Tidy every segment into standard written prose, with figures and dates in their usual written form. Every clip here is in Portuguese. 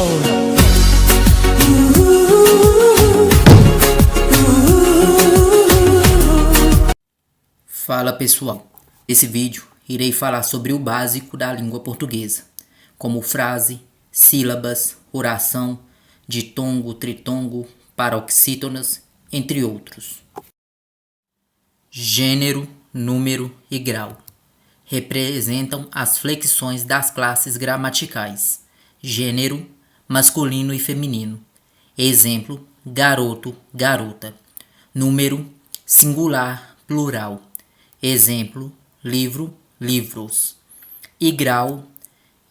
soul. Fala pessoal, nesse vídeo irei falar sobre o básico da língua portuguesa, como frase, sílabas, oração, ditongo, tritongo, paroxítonas, entre outros. Gênero, número e grau representam as flexões das classes gramaticais. Gênero, masculino e feminino. Exemplo, garoto, garota. Número, singular, plural. Exemplo, livro, livros. E grau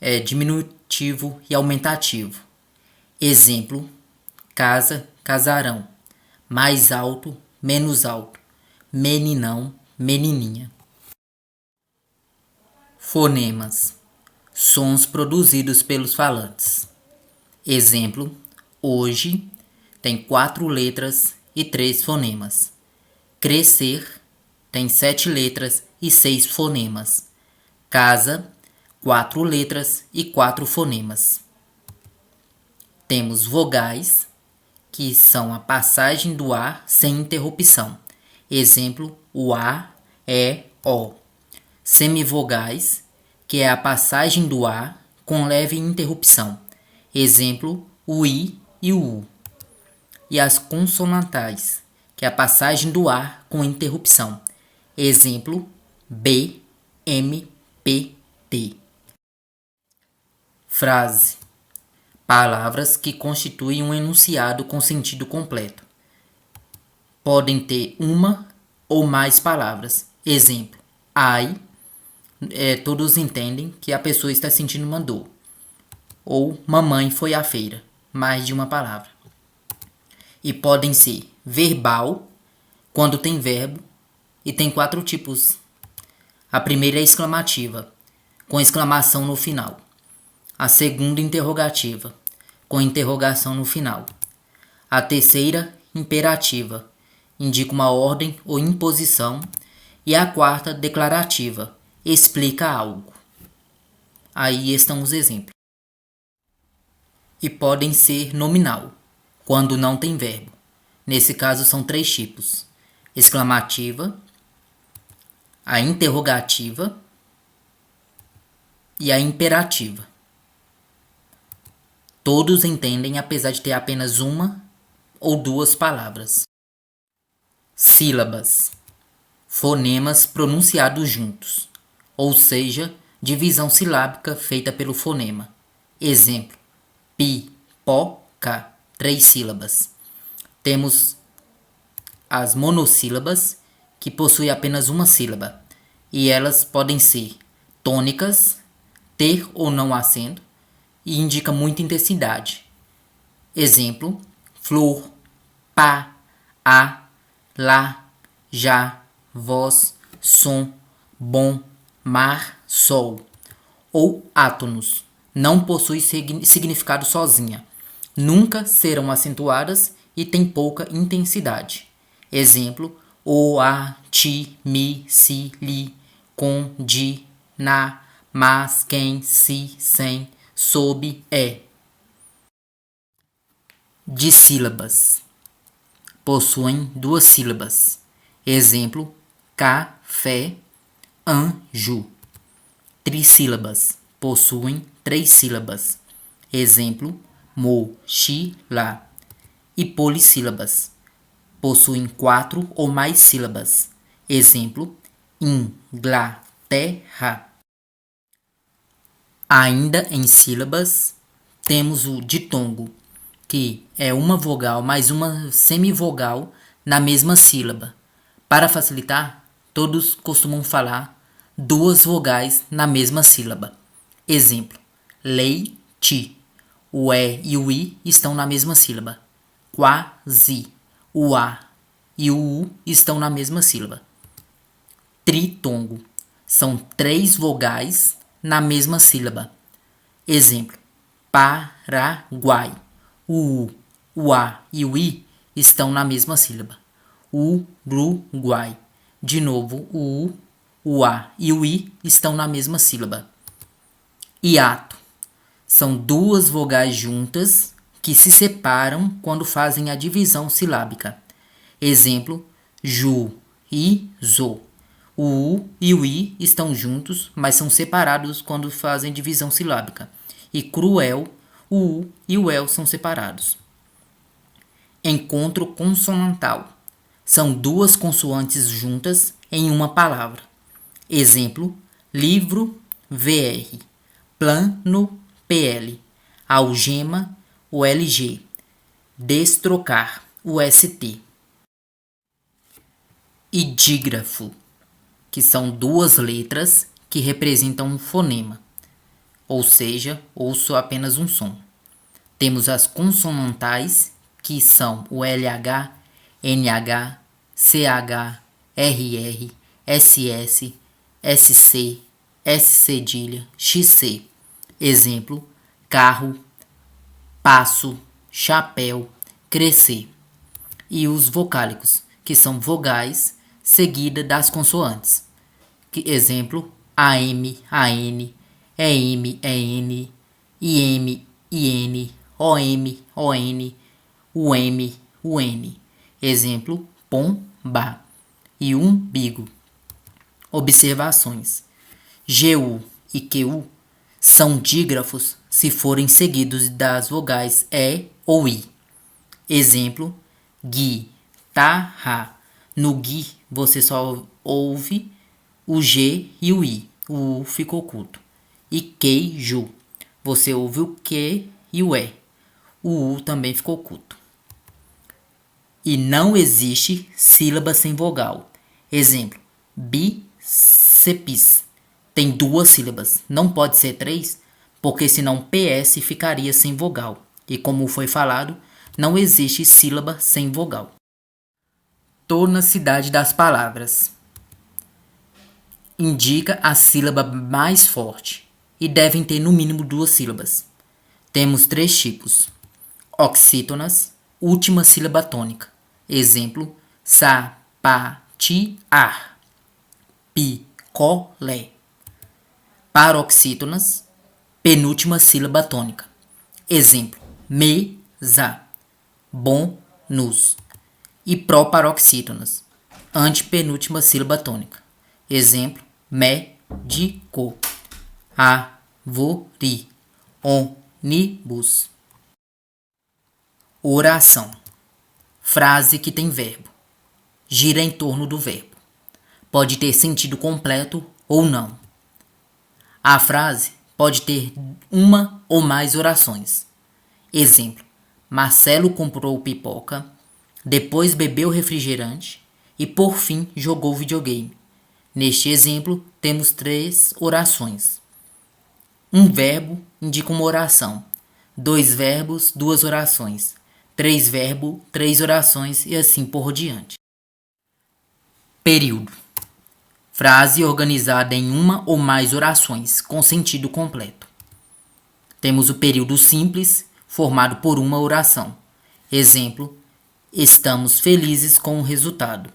é diminutivo e aumentativo. Exemplo, casa, casarão. Mais alto, menos alto. Meninão, menininha. Fonemas. Sons produzidos pelos falantes. Exemplo, hoje tem 4 letras e 3 fonemas. Crescer tem 7 letras e 6 fonemas. Casa, 4 letras e 4 fonemas. Temos vogais, que são a passagem do ar sem interrupção. Exemplo, o A, E, O. Semivogais, que é a passagem do ar com leve interrupção. Exemplo, o I e o U. E as consonantais, que é a passagem do ar com interrupção. Exemplo, B, M, P, T. Frase. Palavras que constituem um enunciado com sentido completo. Podem ter uma ou mais palavras. Exemplo, ai, todos entendem que a pessoa está sentindo uma dor. Ou mamãe foi à feira, mais de uma palavra. E podem ser verbal, quando tem verbo, e tem 4 tipos. A primeira é exclamativa, com exclamação no final. A segunda, interrogativa, com interrogação no final. A terceira, imperativa, indica uma ordem ou imposição. E a quarta, declarativa, explica algo. Aí estão os exemplos. E podem ser nominal, quando não tem verbo. Nesse caso são 3 tipos: exclamativa, a interrogativa e a imperativa. Todos entendem apesar de ter apenas uma ou 2 palavras. Sílabas. Fonemas pronunciados juntos, ou seja, divisão silábica feita pelo fonema. Exemplo, pi, pó, cá, 3 sílabas. Temos as monossílabas, que possuem apenas uma sílaba, e elas podem ser tônicas, ter ou não acento, e indica muita intensidade. Exemplo, flor, pá, a, lá, já, voz, som, bom, mar, sol. Ou átonos, não possui significado sozinha, nunca serão acentuadas e têm pouca intensidade. Exemplo, o, a, ti, mi, si, li, com, de, na, mas, quem, se, sem, sob, é. Dissílabas. Possuem 2 sílabas. Exemplo, café, anjo. Trissílabas. Possuem 3 sílabas. Exemplo, mochila. E polissílabas. Possuem 4 ou mais sílabas. Exemplo, Inglaterra. Ainda em sílabas, temos o ditongo, que é uma vogal mais uma semivogal na mesma sílaba. Para facilitar, todos costumam falar 2 vogais na mesma sílaba. Exemplo, leite. O E e o I estão na mesma sílaba. Quase. O A e o U estão na mesma sílaba. Tritongo. São 3 vogais na mesma sílaba. Exemplo, Paraguai. O U, o A e o I estão na mesma sílaba. Uruguai. De novo, o U, o A e o I estão na mesma sílaba. Hiato. São duas vogais juntas que se separam quando fazem a divisão silábica. Exemplo, ju e zo. O U e o I estão juntos, mas são separados quando fazem divisão silábica. E cruel, o U e o El são separados. Encontro consonantal. São duas consoantes juntas em uma palavra. Exemplo, livro, VR, plano, PL, algema, o LG, destrocar, o ST. E dígrafo, que são duas letras que representam um fonema, ou seja, ouço apenas um som. Temos as consonantais, que são o LH, NH, CH, RR, SS, SC, S cedilha, XC. Exemplo, carro, passo, chapéu, crescer. E os vocálicos, que são vogais seguida das consoantes. Exemplo, AM, AN, EM, EN, IM, IN, OM, ON, UM, UN. Exemplo, pomba e umbigo. Observações. GU e QU são dígrafos se forem seguidos das vogais E ou I. Exemplo, guitarra. No gui, você só ouve o G e o I. O U fica oculto. E queijo, você ouve o Q e o E. O U também ficou oculto. E não existe sílaba sem vogal. Exemplo, bíceps. Tem duas sílabas. Não pode ser três, porque senão PS ficaria sem vogal. E como foi falado, não existe sílaba sem vogal. Tonicidade das palavras. Indica a sílaba mais forte e devem ter no mínimo duas sílabas. Temos três tipos. Oxítonas, última sílaba tônica. Exemplo, sapatear, picolé. Paroxítonas, penúltima sílaba tônica. Exemplo, mesa, bônus. E proparoxítonas, antepenúltima sílaba tônica. Exemplo, médico, árvore, ônibus. Oração. Frase que tem verbo. Gira em torno do verbo. Pode ter sentido completo ou não. A frase pode ter uma ou mais orações. Exemplo, Marcelo comprou pipoca, depois bebeu refrigerante e por fim jogou videogame. Neste exemplo, temos três orações. Um verbo indica uma oração. Dois verbos, duas orações. Três verbos, três orações e assim por diante. Período. Frase organizada em uma ou mais orações, com sentido completo. Temos o período simples, formado por uma oração. Exemplo, estamos felizes com o resultado.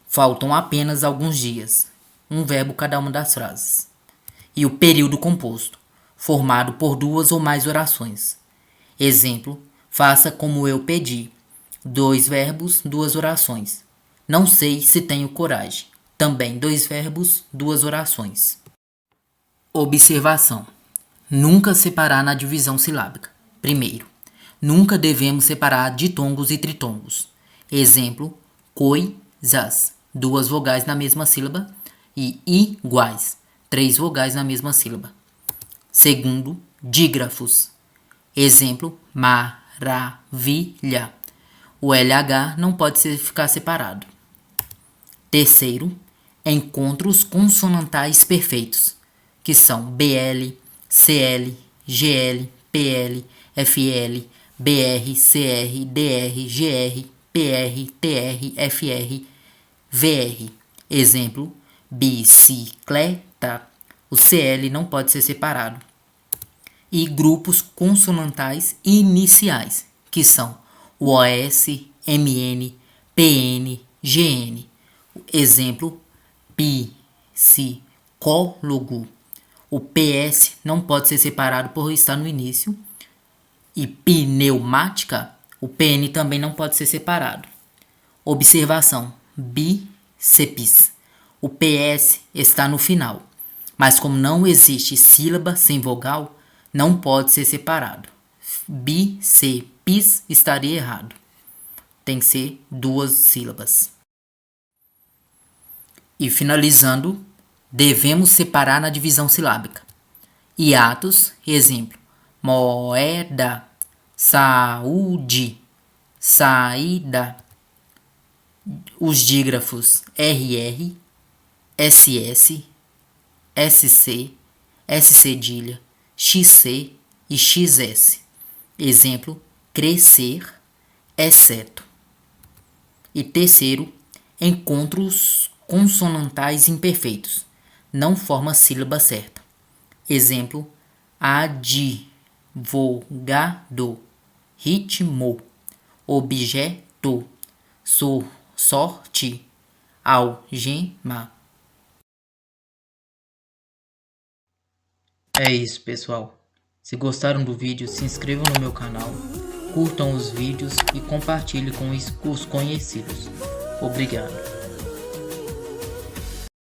Faltam apenas alguns dias. Um verbo cada uma das frases. E o período composto, formado por duas ou mais orações. Exemplo, faça como eu pedi. Dois verbos, duas orações. Não sei se tenho coragem. Também dois verbos, duas orações. Observação. Nunca separar na divisão silábica. Primeiro, nunca devemos separar ditongos e tritongos. Exemplo, coisas, duas vogais na mesma sílaba, e iguais, três vogais na mesma sílaba. Segundo, dígrafos. Exemplo, maravilha. O LH não pode ficar separado. Terceiro, encontros consonantais perfeitos, que são BL, CL, GL, PL, FL, BR, CR, DR, GR, PR, TR, FR, VR. Exemplo, bicicleta. O CL não pode ser separado. E grupos consonantais iniciais, que são o OS, MN, PN, GN. Exemplo, psicólogo. O PS não pode ser separado por estar no início. E pneumática, o PN também não pode ser separado. Observação: bíceps. O PS está no final, mas como não existe sílaba sem vogal, não pode ser separado. Bíceps estaria errado. Tem que ser 2 sílabas. E finalizando, devemos separar na divisão silábica. Hiatos, exemplo: moeda, saúde, saída. Os dígrafos RR, SS, SC, S cedilha, XC e XS. Exemplo: crescer, exceto. E terceiro, encontros consonantais imperfeitos. Não forma a sílaba certa. Exemplo: advogado, ritmo, objeto, sorte, algema. É isso, pessoal. Se gostaram do vídeo, se inscrevam no meu canal, curtam os vídeos e compartilhem com os conhecidos. Obrigado.